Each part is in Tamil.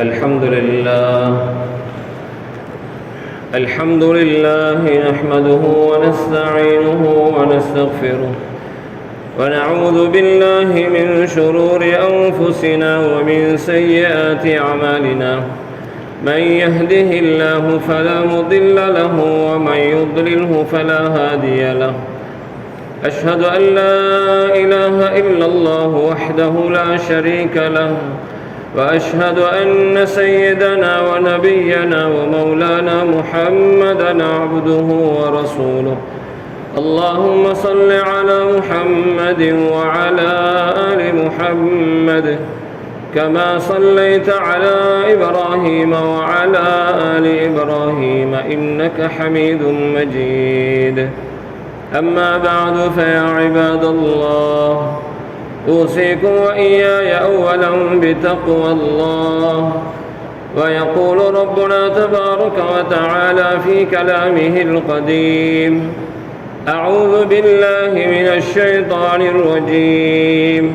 الحمد لله نحمده ونستعينه ونستغفره ونعوذ بالله من شرور أنفسنا ومن سيئات أعمالنا. من يهده الله فلا مضل له ومن يضلله فلا هادي له. أشهد أن لا إله إلا الله وحده لا شريك له، وأشهد أن سيدنا ونبينا ومولانا محمدًا عبده ورسوله. اللهم صل على محمد وعلى آل محمد كما صليت على إبراهيم وعلى آل إبراهيم إنك حميد مجيد. أما بعد فيا عباد الله، أوصيكم وإياي أولا بتقوى الله. ويقول ربنا تبارك وتعالى في كلامه القديم: أعوذ بالله من الشيطان الرجيم.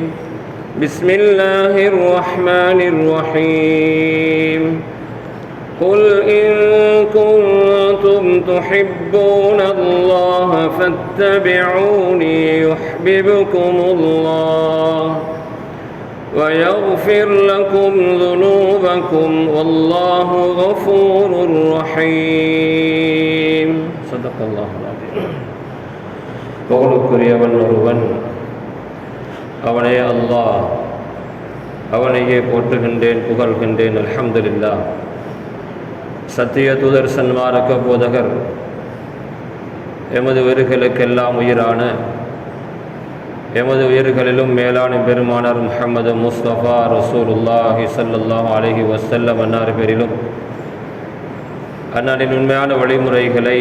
بسم الله الرحمن الرحيم. قل إن كنتم تحبون الله فاتبعوني يحببكم الله ويغفر لكم ذنوبكم والله غفور رحيم. صدق الله العظيم. புகழுக்குரியவன் ஒருவன், அவனே அல்லாஹ். அவனையே போற்றுகின்றேன், புகழ்கின்றேன். அல்ஹம்துலில்லாஹ். சத்திய தூதர் சன்மார்க்க போதகர், எமது உயிர்களுக்கெல்லாம் உயிரான, எமது உயிர்களிலும் மேலான பெருமானார் முஹம்மது முஸ்தபா ரசூலுல்லாஹி ஸல்லல்லாஹு அலைஹி வஸல்லம் அன்னார் பேரிலும், அன்னாரின் உண்மையான வழிமுறைகளை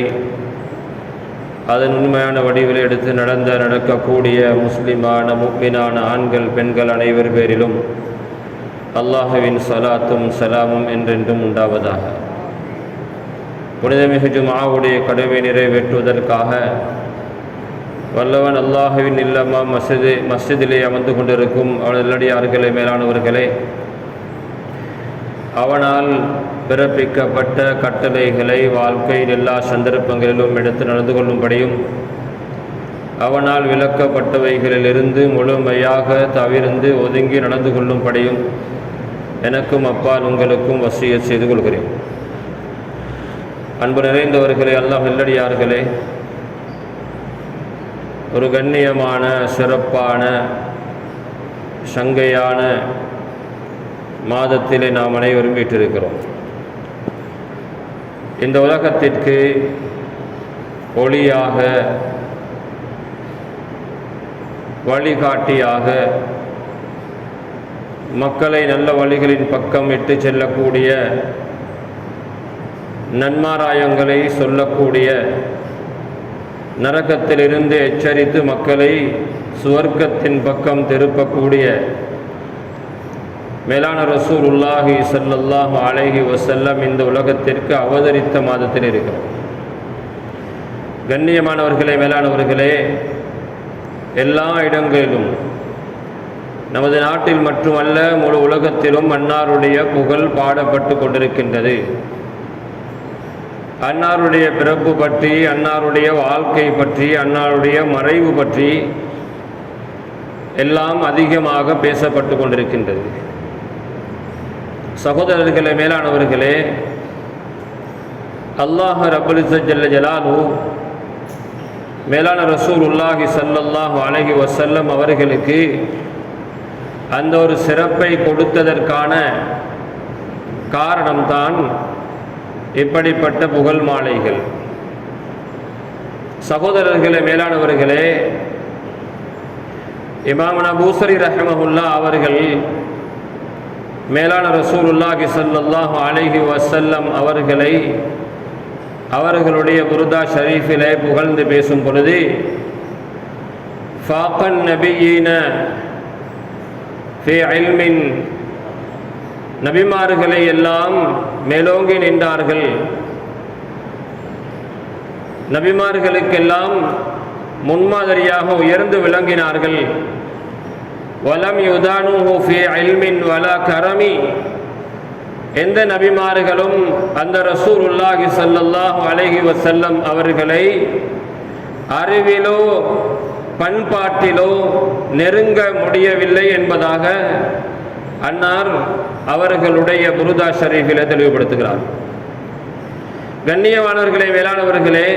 அதன் உண்மையான வடிவில் எடுத்து நடக்கக்கூடிய முஸ்லிமான முஃமினான ஆண்கள் பெண்கள் அனைவர் பேரிலும் அல்லாஹுவின் ஸலாத்தும் ஸலாமும் என்றென்றும் உண்டாவதாக. புனிதமிகு ஜும்ஆவுடைய கடமை நிறைவேற்றுவதற்காக வல்லவன் அல்லாஹுவின் இல்லமா மஸ்ஜிதிலே அமர்ந்து கொண்டிருக்கும் அவனது நல்லடியார்களே, மேலானவர்களே, அவனால் பிறப்பிக்கப்பட்ட கட்டளைகளை வாழ்க்கையில் எல்லா சந்தர்ப்பங்களிலும் எடுத்து நடந்து கொள்ளும்படியும், அவனால் விலக்கப்பட்டவைகளிலிருந்து முழுமையாக தவிர்ந்து ஒதுங்கி நடந்து கொள்ளும்படியும் எனக்கும் அப்பால் உங்களுக்கும் வசியத் செய்து கொள்கிறேன். அன்பு நிறைந்தவர்களே, அல்லாஹ் நல்லடியார்களே, ஒரு கண்ணியமான, சிறப்பான, சங்கையான மாதத்திலே நாம் அனைவரும் வீற்றிருக்கிறோம். இந்த உலகத்திற்கு ஒளியாக, வழிகாட்டியாக, மக்களை நல்ல வழிகளின் பக்கம் இட்டு செல்லக்கூடிய, நன்மாராயங்களை சொல்லக்கூடிய, நரகத்திலிருந்து எச்சரித்து மக்களை சுவர்க்கத்தின் பக்கம் திருப்பக்கூடிய மேலான ரசூலுல்லாஹி ஸல்லல்லாஹு அலைஹி வஸல்லம் இந்த உலகத்திற்கு அவதரித்த மாதத்தில் இருக்கிறோம். கண்ணியமானவர்களே, மேலானவர்களே, எல்லா இடங்களிலும், நமது நாட்டில் மட்டுமல்ல முழு உலகத்திலும் அன்னாருடைய புகழ் பாடப்பட்டு கொண்டிருக்கின்றது. அன்னாருடைய பிறப்பு பற்றி, அன்னாருடைய வாழ்க்கை பற்றி, அன்னாருடைய மறைவு பற்றி எல்லாம் அதிகமாக பேசப்பட்டு கொண்டிருக்கின்றது. சகோதரர்களே, மேலானவர்களே, அல்லாஹ் ரப்பல் இஸ்ஸத் ஜல்ல ஜலாலுஹு மேலான ரசூலுல்லாஹி ஸல்லல்லாஹு அலைஹி வஸல்லம் அவர்களுக்கு அந்த ஒரு சிறப்பை கொடுத்ததற்கான காரணம்தான் இப்படிப்பட்ட புகழ் மாலைகள். சகோதரர்களே, மேலானவர்களே, இமாம் பூஸரி ரஹ்மஹுல்லாஹ் அவர்கள் மேலான ரசூலுல்லாஹி ஸல்லல்லாஹு அலைஹி வஸல்லம் அவர்களை அவர்களுடைய புர்தா ஷரீஃபிலே புகழ்ந்து பேசும் பொழுது, ஃபாகன் நபியீன ஃபி இல்மின், நபிமார்களை எல்லாம் மேலோங்கி நின்றார்கள், நபிமார்களுக்கெல்லாம் முன்மாதிரியாக உயர்ந்து விளங்கினார்கள். வலம் யுதானுஹு ஃபி இல்மின் வலா கரமி, எந்த நபிமார்களும் அந்த ரசூலுல்லாஹி ஸல்லல்லாஹு அலைஹி வஸல்லம் அவர்களை அறிவிலோ பண்பாட்டிலோ நெருங்க முடியவில்லை என்பதாக அன்னார் அவர்களுடைய புருதா ஷரீஃபில் தெளிவுபடுத்துகிறார். கண்ணியமானவர்களே, மேலானவர்களே,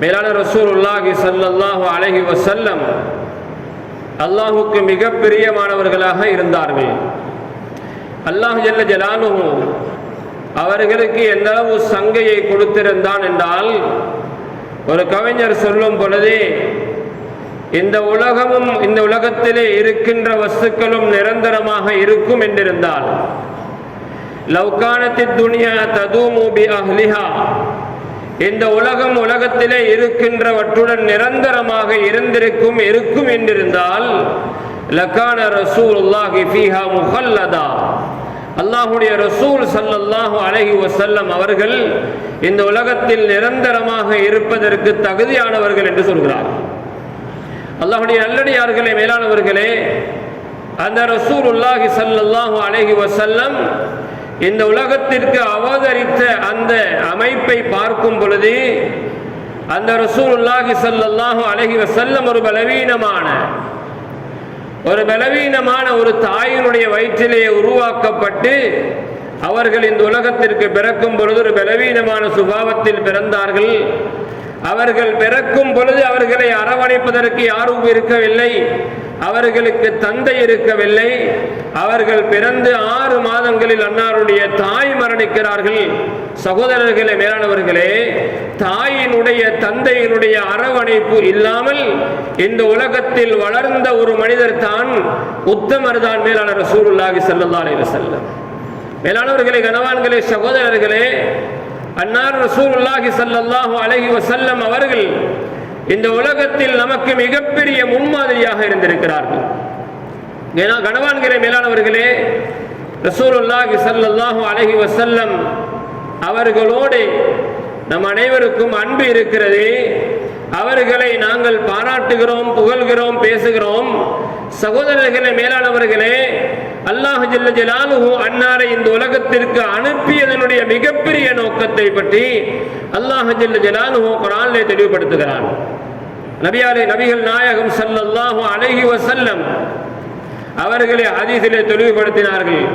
மேலான ரசூலுல்லாஹி ஸல்லல்லாஹு அலைஹி வஸல்லம் அல்லாஹுக்கு மிக பிரியமானவர்களாக இருந்தார்கள். அல்லாஹ் ஜல்ல ஜலாலுஹு அவர்களுக்கு எந்த அளவு சங்கையை கொடுத்திருந்தான் என்றால், ஒரு கவிஞர் சொல்லும் பொழுது, இந்த உலகமும் இந்த உலகத்திலே இருக்கின்ற வஸ்துக்களும் நிரந்தரமாக இருக்கும் என்றிருந்தால், லவ்கானத்தி துனியா ததூமு பி அஹ்லிஹா, இந்த உலகத்திலே இருக்கின்றவற்றுடன் நிரந்தரமாக இருக்கும் என்றிருந்தால், லகான ரசூலுல்லாஹி ஃபீஹா முஹல்லதா, அல்லாஹுடைய ரசூல் ஸல்லல்லாஹு அலைஹி வஸல்லம் அவர்கள் இந்த உலகத்தில் நிரந்தரமாக இருப்பதற்கு தகுதியானவர்கள் என்று சொல்கிறார். அல்லாஹுடைய நல்லடியார்களே, மேலானவர்களே, அந்த ரசூலுல்லாஹி ஸல்லல்லாஹு அலைஹி வஸல்லம் இந்த உலகத்திற்கு அவதரித்த அந்த அமைப்பை பார்க்கும் பொழுது, அந்த ரசூலுல்லாஹி ஸல்லல்லாஹு அலைஹி வஸல்லம் ஒரு பலவீனமான ஒரு தாயினுடைய வயிற்றிலே உருவாக்கப்பட்டு அவர்கள் இந்த உலகத்திற்கு பிறக்கும் பொழுது ஒரு பலவீனமான சுபாவத்தில் பிறந்தார்கள். அவர்கள் பிறக்கும் பொழுது அவர்களை அரவணைப்பதற்கு யாரும் இருக்கவில்லை, அவர்களுக்கு தந்தை இருக்கவில்லை. அவர்கள் பிறந்து 6 மாதங்களில் அன்னாருடைய தாய் மரணிக்கிறார்கள். சகோதரர்களே, மேலானவர்களே, தாயினுடைய தந்தையினுடைய அரவணைப்பு இல்லாமல் இந்த உலகத்தில் வளர்ந்த ஒரு மனிதர் தான் உத்தமர் தான் மேலான ரசூலுல்லாஹி ஸல்லல்லாஹு அலைஹி வஸல்லம். மேலானவர்களே, கனவான்களே, சகோதரர்களே, அன்னார் ரசூலுல்லாஹி ஸல்லல்லாஹு அலைஹி வஸல்லம் அவர்கள் இந்த உலகத்தில் நமக்கு மிகப்பெரிய முன்மாதிரியாக இருந்திருக்கிறார்கள். கனவான்களே, மேலானவர்களே, ரசூலுல்லாஹி ஸல்லல்லாஹு அலைஹி வஸல்லம் அவர்களோடு நம் அனைவருக்கும் அன்பு இருக்கிறது. அவர்களை நாங்கள் பாராட்டுகிறோம், புகழ்கிறோம், பேசுகிறோம். சகோதரர்களே, மேலானவர்களே, அல்லாஹ் ஜல்ல ஜலாலுஹு அன்னாரை இந்த உலகத்திற்கு அனுப்பியதனுடைய மிகப்பெரிய நோக்கத்தை பற்றி அல்லாஹ் ஜல்ல ஜலாலுஹு குர்ஆனிலே தெளிவுபடுத்துகிறான். நபிகள் நாயகம் ஸல்லல்லாஹு அலைஹி வஸல்லம் அவர்களை ஹதீஸிலே தெளிவுபடுத்தினார்கள்.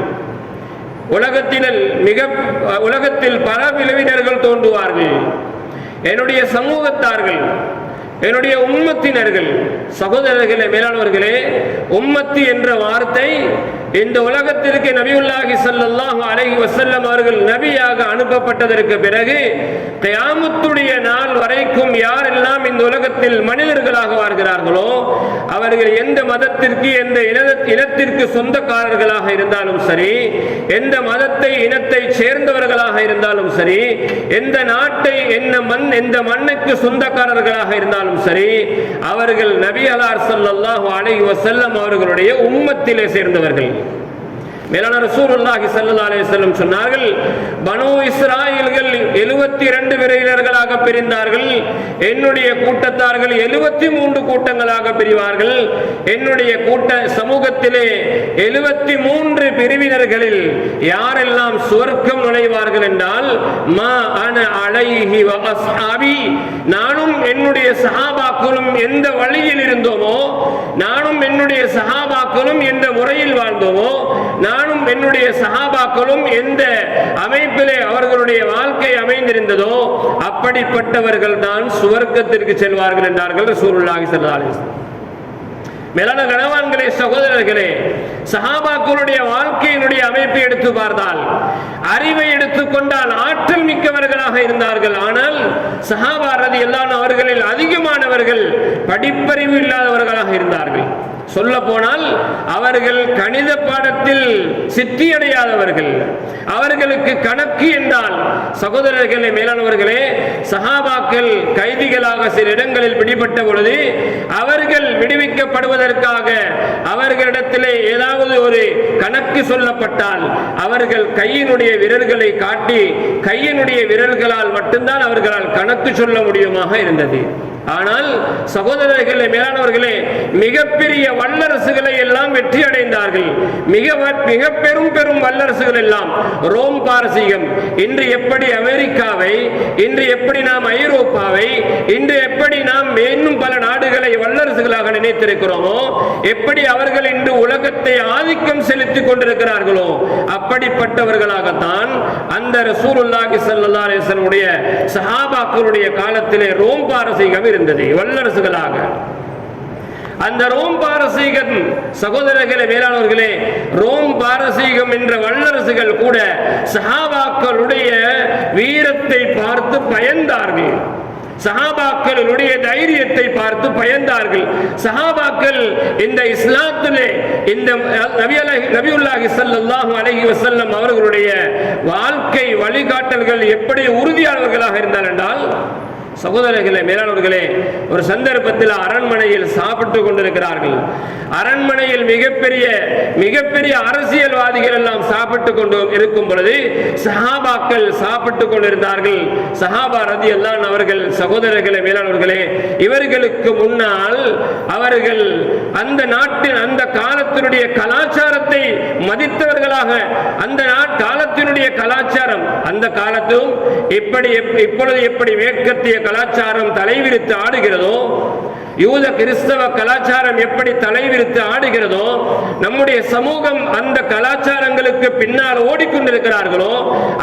உலகத்தில் பல பிளவினர்கள் தோன்றுவார்கள். என்னுடைய சமூகத்தார்கள், என்னுடைய உம்மத்தினர்கள். சகோதரர்களே, மேலானவர்களே, உம்மத்தி என்ற வார்த்தை இந்த உலகத்திற்கு நபியுல்லாஹி ஸல்லல்லாஹு அலைஹி வஸல்லம் அவர்கள் நபியாக அனுப்பப்பட்டதற்கு பிறகு கியாமத்துடைய நாள் வரைக்கும் யாரெல்லாம் இந்த உலகத்தில் மனிதர்களாக வாழ்கிறார்களோ அவர்கள் எந்த மதத்திற்கு, எந்த இனத்திற்கு சொந்தக்காரர்களாக இருந்தாலும் சரி, எந்த மதத்தை இனத்தை சேர்ந்தவர்களாக இருந்தாலும் சரி, எந்த நாட்டை எந்த மண்ணுக்கு சொந்தக்காரர்களாக இருந்தாலும் சரி, அவர்கள் நபிகளார் ஸல்லல்லாஹு அலைஹி வஸல்லம் அவர்களுடைய உம்மத்திலே சேர்ந்தவர்கள். மேலான ரசூலுல்லாஹி ஸல்லல்லாஹு அலைஹி வஸல்லம் சொன்னார்கள், பனூ இஸ்ராயீல்கள் 72 பிரிவினர்களாக பிரிந்தார்கள். என்னுடைய கூட்டத்தார்கள் 73 கூட்டங்களாக பிரிவார்கள். என்னுடைய சமூகத்திலே 73 பிரிவினர்களில் யாரெல்லாம் சுவர்க்கம் நுழைவார்கள் என்றால், மா அன அலைஹி வ அஸ்ஹாபி, நானும் என்னுடைய சஹாபாக்களும் எந்த வழியில் இருந்தோமோ, நானும் என்னுடைய சஹாபாக்களும் எந்த முறையில் வாழ்ந்தோமோ, நானும் என்னுடைய சஹாபாக்களும் எந்த அமைப்பிலே அவர்களுடைய வாழ்க்கை அமைந்திருந்ததோ அப்படிப்பட்டவர்கள் தான் சுவர்க்கத்திற்கு செல்வார்கள் என்றார்கள் ரசூலுல்லாஹி ஸல்லல்லாஹு அலைஹி வஸல்லம். மேலான கணவான்களே, சகோதரர்களே, சஹாபாக்களுடைய வாழ்க்கையினுடைய அமைப்பை எடுத்து பார்த்தால், அறிவை எடுத்துக்கொண்டால் ஆற்றல் மிக்கவர்களாக இருந்தார்கள். ஆனால் சஹாபா ரலியல்லாஹு அவர்களில் அதிகமானவர்கள் படிப்பறிவு இல்லாதவர்களாக இருந்தார்கள். சொல்ல போனால் அவர்கள் கணித பாடத்தில் சித்தியடையாதவர்கள். அவர்களுக்கு கணக்கு என்றால், சகோதரர்களே, மேலானவர்களே, சஹாபாக்கள் கைதிகளாக சில இடங்களில் பிடிபட்ட பொழுது அவர்கள் விடுவிக்கப்படுவதற்காக அவர்களிடத்திலே ஏதாவது ஒரு கணக்கு சொல்லப்பட்டால் அவர்கள் கையினுடைய விரல்களை காட்டி கையினுடைய விரல்களால் மட்டும்தான் அவர்களால் கணக்கு சொல்ல முடியுமாக இருந்தது. ஆனால் சகோதரர்களே, மேலானவர்களே, மிகப்பெரிய வல்லரசுகளை எல்லாம் வெற்றி அடைந்தார்கள். மிக பெரும் பெரும் வல்லரசுகள் எல்லாம் ரோம் பாரசீகம், இன்று எப்படி அமெரிக்காவை, இன்று எப்படி நாம் ஐரோப்பாவை, இன்று எப்படி நாம் இன்னும் பல நாடுகளை வல்லரசுகளாக நினைத்திருக்கிறோமோ, எப்படி அவர்கள் இன்று உலகத்தை ஆதிக்கம் செலுத்திக் கொண்டிருக்கிறார்களோ அப்படிப்பட்டவர்களாகத்தான் அந்த ரசூலுல்லாஹி ஸல்லல்லாஹு அலைஹி வஸல்லம் உடைய சஹாபாக்களுடைய காலத்திலே ரோம் பாரசீகம் இருந்தது வல்லரசுகளாக. அந்த ரோம் பாரசீகம் சகோதரர்களே, மேலானவர்களே, ரோம் பாரசீகம் என்ற வல்லரசுகள் கூட சஹாபாக்களுடைய வீரத்தை பார்த்து பயந்தார்கள். சஹாபாக்களுடைய தைரியத்தை பார்த்து பயந்தார்கள். சஹாபாக்கள் இந்த இஸ்லாத்திலே இந்த நபியுல்லாஹி ஸல்லல்லாஹு அலைஹி வஸல்லம் அவர்களுடைய வாழ்க்கை வழிகாட்டல்கள் எப்படி உறுதியானவர்களாக இருந்தார்கள் என்றால், சகோதரர்களே, மேலானவர்களே, ஒரு சந்தர்ப்பத்தில் அரண்மனையில் சாப்பிட்டுக் கொண்டிருக்கிறார்கள். அரண்மனையில் மிகப்பெரிய அரசியல்வாதிகள் எல்லாம் சாப்பிட்டுக் கொண்டு இருக்கும் பொழுது சஹாபாக்கள் சாப்பிட்டுக் கொண்டிருந்தார்கள். சஹாபா ரலியல்லாஹு அன்ஹு அவர்கள், சகோதரர்களே, மேலானவர்களே, இவர்களுக்கு முன்னால் அவர்கள் அந்த நாட்டின் அந்த காலத்தினுடைய கலாச்சாரத்தை மதித்தவர்களாக, அந்த காலத்தினுடைய கலாச்சாரம், அந்த காலத்தும் இப்பொழுது எப்படி மேற்கத்திய கலாச்சாரம் தலைவிரித்து ஆடுகிறதோ, யூத கிறிஸ்தவ கலாச்சாரம் எப்படி தலைவிரித்து ஆடுகிறதோ, நம்முடைய சமூகம் அந்த கலாச்சாரங்களுக்கு பின்னால் ஓடிக்கொண்டிருக்கிறார்களோ,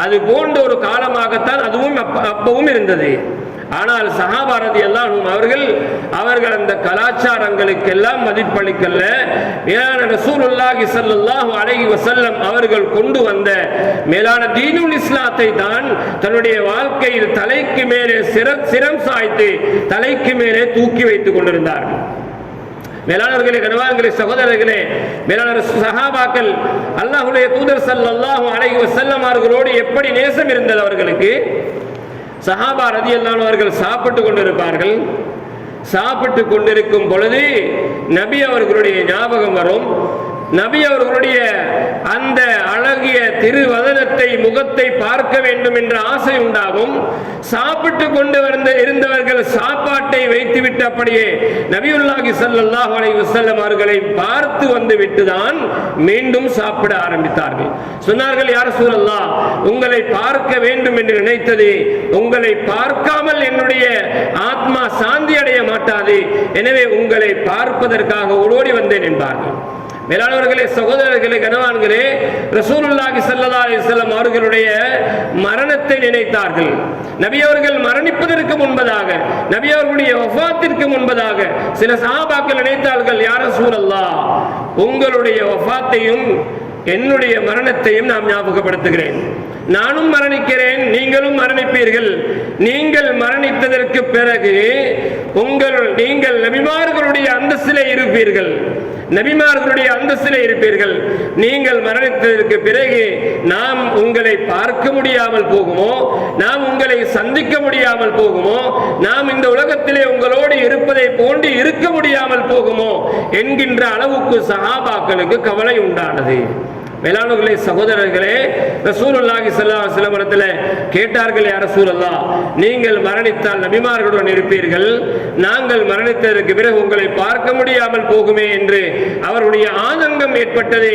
அது போன்ற ஒரு காலமாகத்தான் அதுவும் அப்பவும் இருந்தது. ஆனால் சஹாபா ரலியல்லாஹு அன்ஹு அவர்கள் அந்த கலாச்சாரங்களுக்கு எல்லாம் மதிப்பளிக்கல. மேலான ரசூலுல்லாஹி ஸல்லல்லாஹு அலைஹி வஸல்லம் அவர்கள் கொண்டு வந்த மேலான தீனுல் இஸ்லாத்தை தான் தன்னுடைய வாழ்க்கையில் தலைக்கு மேலே சிரம் சாய்த்து தலைக்கு மேலே தூக்கி வைத்துக் கொண்டிருந்தார்கள். மேலானவர்களே, கனவான்களே, சகோதரர்களே, மேலான சஹாபாக்கள் அல்லாஹ்வுடைய தூதர் ஸல்லல்லாஹு அலைஹி வஸல்லம் அவர்களோடு எப்படி நேசம் இருந்தது அவர்களுக்கு. சஹாபா ரலியல்லாஹு அன்ஹு அவர்கள் சாப்பிட்டுக் கொண்டிருப்பார்கள். சாப்பிட்டுக் கொண்டிருக்கும் பொழுது நபி அவர்களுடைய ஞாபகம் வரும். நபி அவர்களுடைய அந்த அழகிய திருவதனத்தை, முகத்தை பார்க்க வேண்டும் என்ற ஆசை உண்டாகும். சாப்பிட்டு கொண்டு இருந்தவர்கள் சாப்பாட்டை வைத்துவிட்டு அப்படியே நபியுல்லாஹி ஸல்லல்லாஹு அலைஹி வஸல்லம் அவர்களை பார்த்து வந்து விட்டுதான் மீண்டும் சாப்பிட ஆரம்பித்தார்கள். சொன்னார்கள், யா ரசூலல்லாஹ், உங்களை பார்க்க வேண்டும் என்று நினைத்தது, உங்களை பார்க்காமல் என்னுடைய ஆத்மா சாந்தி அடைய மாட்டாது, எனவே உங்களை பார்ப்பதற்காக ஓடோடி வந்தேன் என்பார்கள். மேலானவர்களே, சகோதரர்களே, கனவான்களே, ரசூலுல்லாஹி ஸல்லல்லாஹு அலைஹி வஸல்லம் அவர்களுடைய மரணத்தை நினைத்தார்கள். நபி அவர்கள் மரணிப்பதற்கு முன்பதாக, நபி அவர்களுடைய வஃபாத்திற்கு முன்பதாக சில சஹாபாக்கள் நினைத்தார்கள், யா ரசூலல்லாஹ், உங்களுடைய வஃபாத்தையும் என்னுடைய மரணத்தையும் நாம் ஞாபகப்படுத்துகிறேன். நானும் மரணிக்கிறேன், நீங்களும் மரணிப்பீர்கள். நீங்கள் மரணித்ததற்கு பிறகு நீங்கள் நபிமார்களுடைய அந்தஸ்திலே இருப்பீர்கள். நபிமார்களுடைய அந்தஸ்திலே இருப்பீர்கள். நீங்கள் மரணித்ததற்கு பிறகு நாம் உங்களை பார்க்க முடியாமல் போகுமோ, நாம் உங்களை சந்திக்க முடியாமல் போகுமோ, நாம் இந்த உலகத்திலே உங்களோடு இருப்பதை போன்று இருக்க முடியாமல் போகுமோ என்கின்ற அளவுக்கு சஹாபாக்களுக்கு கவலை உண்டானது. மேலானவர்களே, சகோதரர்களே, ரசூலுல்லாஹி ஸல்லல்லாஹு அலைஹி வஸல்லம் கேட்டார்கள், யா ரசூலல்லாஹ், நீங்கள் மரணித்தால் நபிமார்களுடன் இருப்பீர்கள், நாங்கள் மரணித்ததற்கு பிறகு உங்களை பார்க்க முடியாமல் போகுமே என்று அவருடைய ஆதங்கம் ஏற்பட்டது.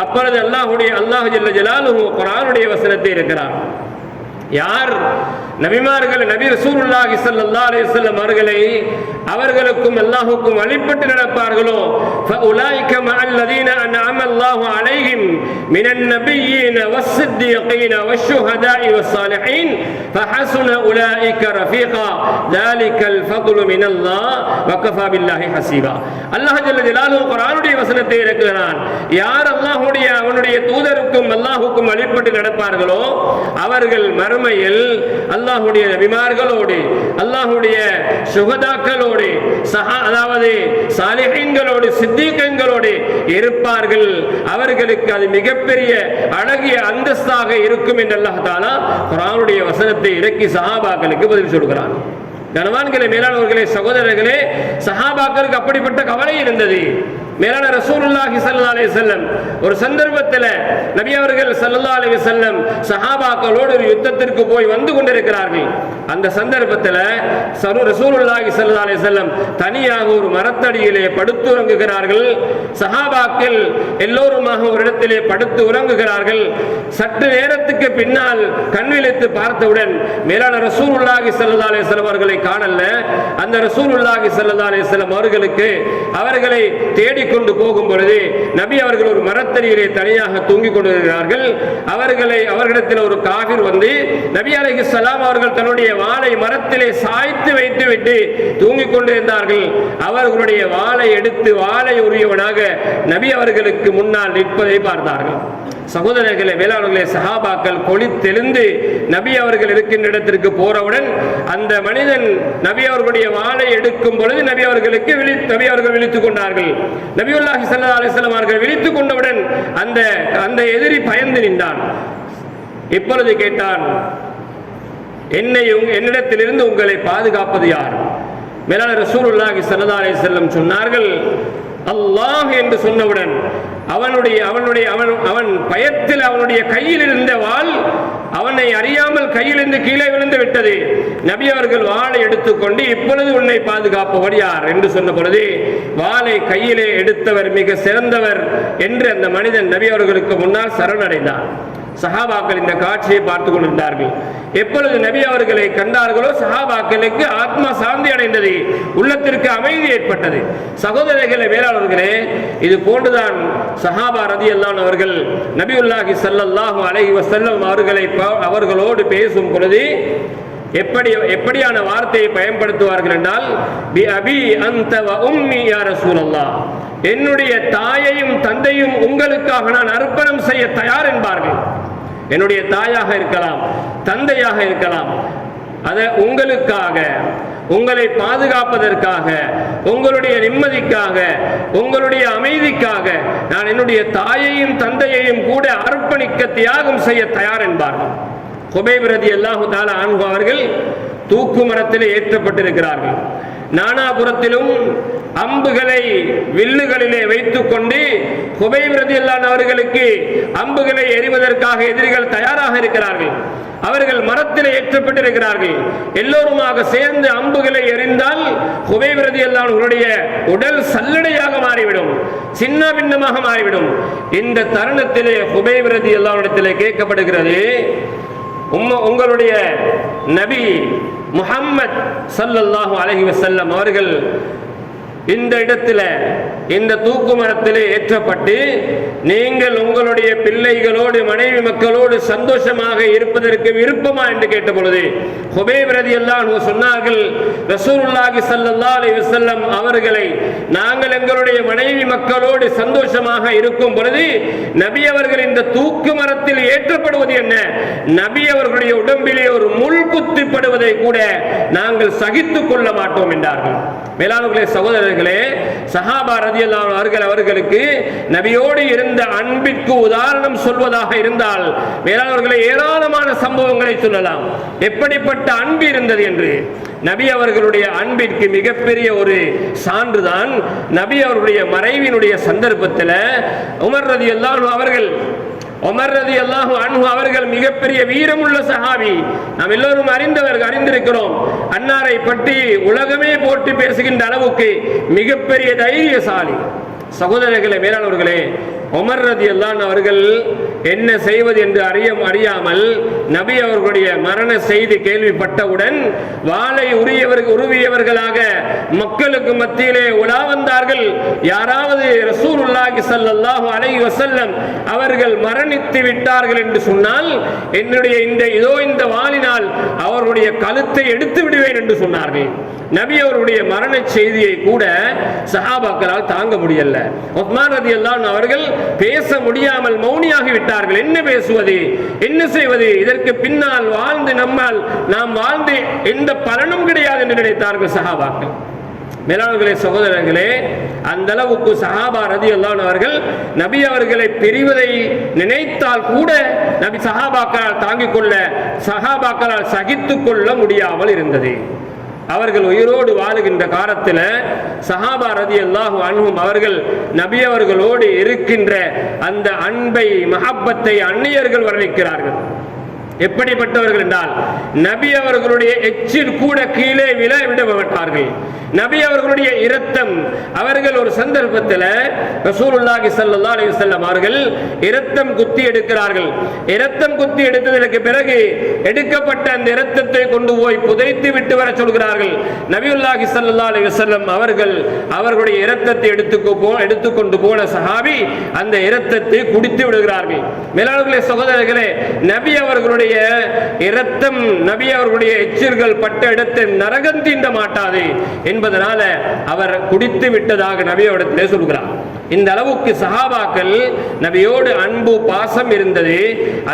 அப்பொழுது அல்லாஹ் ஜல்ல ஜலாலுஹு குர்ஆனுடைய வசனத்தை இருக்கிறார். யார் நபிமார்கள், நபி ரசூலுல்லாஹி ஸல்லல்லாஹு அலைஹி வஸல்லம் அவர்களை அவர்களுக்கும் அல்லாஹ்வுக்கும் வழிபட்டு நடப்பார்களோ, ஃபஉலாயிக மஅல்லதீன அன்அம அல்லாஹு அலைஹிம் மினன் நபிய்யீன வஸ்ஸித்தீகீன வஷ்ஷுஹதாஇ வஸ்ஸாலிஹீன் ஃபஹஸன உலாயிக ரஃபீகா ذلிகல் ஃபض்லு மினல்லாஹ் வகஃபா பில்லாஹி ஹஸீபா. அல்லாஹ் ஜல்ல ஜலாலுஹு குர்ஆனுடைய வசனத்தை இறக்குகிறான். யார் அவனுடைய தூதருக்கும் அல்லாஹ்வுக்கும் வழிபட்டு நடப்பார்களோ அவர்கள் மறுமையில் அல்லாஹ்வுடைய நபிமார்களோடு, அல்லாஹ்வுடைய சுஹதாக்களோடு, அதாவது சாலிஹீன்களோடு, சித்தீகீன்களோடு இருப்பார்கள். அவர்களுக்கு அது மிகப்பெரிய அழகிய அந்தஸ்தாக இருக்கும் என்று அல்லாஹ் தஆலா குர்ஆனுடைய வசனத்தை இறக்கி சஹாபாக்களுக்கு பதில் சொல்கிறான். கனவான்களே, மேலானவர்களே, சகோதரர்களே, சஹாபாக்களுக்கு அப்படிப்பட்ட கவலை இருந்தது. மேலான ரசூலுல்லாஹி ஸல்லல்லாஹு அலைஹி வஸல்லம் ஒரு சந்தர்ப்பத்தில் நபி அவர்கள் ஸல்லல்லாஹு அலைஹி வஸல்லம் சஹாபாக்களோடு ஒரு யுத்தத்திற்கு போய் வந்து கொண்டிருக்கிறார்கள். அந்த சந்தர்ப்பத்தில் ரசூலுல்லாஹி ஸல்லல்லாஹு அலைஹி வஸல்லம் தனியாக ஒரு மரத்தடியிலே படுத்து உறங்குகிறார்கள். சஹாபாக்கள் எல்லோருமாக ஒரு இடத்திலே படுத்து உறங்குகிறார்கள். சற்று நேரத்துக்கு பின்னால் கண் விழித்து பார்த்தவுடன் மேலான ரசூலுல்லாஹி ஸல்லல்லாஹு அலைஹி வஸல்லம் அவர்களை காணல. அந்த ரசூலுல்லாஹி ஸல்லல்லாஹு அலைஹி வஸல்லம் அவர்களுக்கு அவர்களை தேடிக்கொண்டு போகும் பொழுது நபி அவர்கள் ஒரு மரத்தடியிலே தனியாக தூங்கிக் கொண்டிருக்கிறார்கள். அவர்களிடத்தில் ஒரு காஃபிர் வந்து நபி அலைஹிஸ்ஸலாம் அவர்கள் தன்னுடைய வாளை மரத்திலே சாய்த்து வைத்து விட்டு தூங்கிக் கொண்டிருந்தார்கள். அவர்களுடைய வாளை எடுத்து வாளை உரியவனாக நபி அவர்களுக்கு முன்னால் நிற்பதை பார்த்தார்கள். சகோதரர்களே, வேளாண்களே, சஹாபாக்கள் கொளித்தெழுந்து நபி அவர்கள் இருக்கின்ற இடத்திற்கு போறவுடன் அந்த மனிதன் நபி அவர்களுடைய வாளை எடுக்கும் பொழுது நபி அவர்கள் விழித்துக் கொண்டார்கள். நபியுல்லாஹி ஸல்லல்லாஹு அலைஹி வஸல்லம் அவர்கள் விழித்துக் கொண்டவுடன் அந்த எதிரி பயந்து நின்றான். இப்பொழுது கேட்டான், என்னிடத்திலிருந்து உங்களை பாதுகாப்பது யார்? மேலான ரசூலுல்லாஹி ஸல்லல்லாஹு அலைஹி வஸல்லம் சொன்னார்கள், அல்லாஹ் என்று சொன்னவுடன் அவன் பயத்தில் அவனுடைய கையில் இருந்த வாள் அவனை அறியாமல் கையிலிருந்து கீழே விழுந்து விட்டது. நபி அவர்கள் வாளை எடுத்துக்கொண்டு இப்பொழுது உன்னை பாதுகாப்பவர் யார் என்று சொன்ன பொழுது வாளை கையிலே எடுத்தவர் மிக சிறந்தவர் என்று அந்த மனிதன் நபி அவர்களுக்கு முன்னால் சரணடைந்தார். சஹாபாக்கள் இந்த காட்சியை பார்த்து கொண்டிருந்தார்கள். எப்பொழுது நபி அவர்களை கண்டார்களோ சஹாபாக்களுக்கு ஆத்மா சாந்தி அடைந்தது, உள்ளத்திற்கு அமைதி ஏற்பட்டது. சகோதரர்களே, வேளாளர்களே, இது போன்றுதான் சஹாபா ரலியல்லாஹு அன்ஹு அவர்கள் நபியுல்லாஹி ஸல்லல்லாஹு அலைஹி வஸல்லம் அவர்களோடு பேசும் பொழுது எப்படியான வார்த்தையை பயன்படுத்துவார்கள் என்றால், பி அபி அன்த வ உம்மி யா ரசூலல்லாஹ், என்னுடைய தாயையும் தந்தையும் உங்களுக்காக நான் அர்ப்பணம் செய்ய தயார் என்பார்கள். என்னுடைய தாயாக இருக்கலாம், தந்தையாக இருக்கலாம், அதை உங்களுக்காக, உங்களை பாதுகாப்பதற்காக, உங்களுடைய நிம்மதிக்காக, உங்களுடைய அமைதிக்காக நான் என்னுடைய தாயையும் தந்தையையும் கூட அர்ப்பணிக்க தியாகம் செய்ய தயார் என்பார்கள். குபைப் ரலியல்லாஹு தஆலா அன்ஹு அவர்கள் தூக்கு மரத்திலே ஏற்றப்பட்டிருக்கிறார்கள். நானாபுரத்திலும் அம்புகளை வில்லுகளிலே வைத்துக் கொண்டு குபைப் ரலியல்லாஹு அன்ஹு அவர்களுக்கு அம்புகளை எறிவதற்காக எதிரிகள் தயாராக இருக்கிறார்கள். அவர்கள் மரத்திலே ஏற்றப்பட்டிருக்கிறார்கள். எல்லோருமாக சேர்ந்து அம்புகளை எறிந்தால் குபைப் ரலியல்லாஹு அன்ஹுடைய உடல் சல்லடையாக மாறிவிடும், சின்ன பின்னமாக மாறிவிடும். இந்த தருணத்திலே குபைப் ரலியல்லாஹு அன்ஹு கேட்கப்படுகிறது, உங்களுடைய நபி முஹம்மத் ஸல்லல்லாஹு அலைஹி வஸல்லம் அவர்கள் இந்த இடத்துல இந்த தூக்கு மரத்திலே ஏற்றப்பட்டு நீங்கள் உங்களுடைய பிள்ளைகளோடு மனைவி மக்களோடு சந்தோஷமாக இருப்பதற்கு விருப்பமா என்று கேட்ட பொழுது குபைப் ரலியல்லாஹு அன்ஹு சொன்னார்கள், ரசூலுல்லாஹி ஸல்லல்லாஹு அலைஹி வஸல்லம் அவர்களை நாங்கள் எங்களுடைய மனைவி மக்களோடு சந்தோஷமாக இருக்கும் பொழுது நபி அவர்கள் இந்த தூக்கு மரத்தில் ஏற்றப்படுவது என்ன, நபி அவர்களுடைய உடம்பிலே ஒரு முள் குத்திப்படுவதை கூட நாங்கள் சகித்துக் கொள்ள மாட்டோம் என்றார்கள். மேலானவர்களே, சகோதரர்களே, சஹாபா ரலியல்லாஹு அன்ஹு அவர்களுக்கு நபியோடு இருந்த அன்பிற்கு உதாரணம் சொல்வதாக இருந்தால் மேலானவர்களே ஏராளமான சம்பவங்களை சொல்லலாம். எப்படிப்பட்ட அன்பு இருந்தது என்று. நபி அவர்களுடைய அன்பிற்கு மிகப்பெரிய ஒரு சான்றுதான் நபி அவர்களுடைய மறைவினுடைய சந்தர்ப்பத்தில் உமர் ரலியல்லாஹு அன்ஹு அவர்கள் மிகப்பெரிய வீரமுள்ள சஹாபி. நாம் எல்லோரும் அறிந்திருக்கிறோம். அன்னாரை பற்றி உலகமே போட்டு பேசுகின்ற அளவுக்கு மிகப்பெரிய தைரியசாலி. சகோதரர்களே, மேலானவர்களே, உமர் ரலியல்லாஹு அன்ஹு அவர்கள் என்ன செய்வது என்று அறியாமல் நபி அவர்களுடைய மரண செய்தி கேள்விப்பட்டவுடன் வாளை உருவியவர்களாக மக்களுக்கு மத்தியிலே உலா வந்தார்கள். யாராவது ரசூலுல்லாஹி ஸல்லல்லாஹு அலைஹி வஸல்லம் அவர்கள் மரணித்து விட்டார்கள் என்று சொன்னால் என்னுடைய இந்த வாளினால் அவர்களுடைய கழுத்தை எடுத்து விடுவேன் என்று சொன்னார்கள். நபி அவருடைய மரண செய்தியை கூட சஹாபாக்களால் தாங்க முடியல. உஸ்மான் ரலியல்லாஹு அன்ஹு அவர்கள் பேச முடியாமல் மௌனியாகி விட்டார்கள். என்ன பேசுவது, என்ன செய்வது, இதற்கு பின்னால் நாம் வாழ்ந்து எந்த பலனும் கிடையாது என்று நினைத்தார்கள் சஹாபாக்கள். மேலானவர்களே, சகோதரர்களே, அந்த அளவுக்கு சஹாபா ரலியல்லாஹு அன்ஹு அவர்கள் நபி அவர்களை பிரிவதை நினைத்தால் கூட நபி சஹாபாக்களால் தாங்கிக் கொள்ள, சஹாபாக்களால் சகித்துக் கொள்ள முடியாமல் இருந்தது. அவர்கள் உயிரோடு வாழுகின்ற காலத்தில் சஹாபா ரலியல்லாஹு அன்ஹும் அவர்கள் நபி அவர்களோடு இருக்கின்ற அந்த அன்பை மஹப்பத்தை அந்நியர்கள் வர்ணிக்கிறார்கள். எப்படிப்பட்டவர்கள் என்றால் நபி அவர்களுடைய எச்சில் கூட கீழே விட மாட்டார்கள். நபி அவர்களுடைய இரத்தம், அவர்கள் ஒரு சந்தர்ப்பத்தில் ரசூலுல்லாஹி ஸல்லல்லாஹு அலைஹி வஸல்லம் அவர்கள் இரத்தம் குத்தி எடுக்கிறார்கள். இரத்தம் குத்தி எடுத்ததற்கு பிறகு எடுக்கப்பட்ட அந்த இரத்தத்தை கொண்டு போய் புதைத்து விட்டு வர சொல்கிறார்கள். நபியுல்லாஹி ஸல்லல்லாஹு அலைஹி வஸல்லம் அவர்கள் அவர்களுடைய இரத்தத்தை எடுத்துக்கொண்டு போன சஹாபி அந்த இரத்தத்தை குடித்து விடுகிறார்கள். மேலாளர்களே, சகோதரர்களே, நபி அவர்களுடைய இரத்தம், நபி அவர்களுடைய எச்சில்கள் பட்ட இடத்தை நரகம் தீண்ட மாட்டாது என்பதனால அவர் குடித்து விட்டதாக நபியோடத்திலே சொல்கிறார். இந்த அளவுக்கு சஹாபாக்கள் நபியோடு அன்பு பாசம் இருந்தது.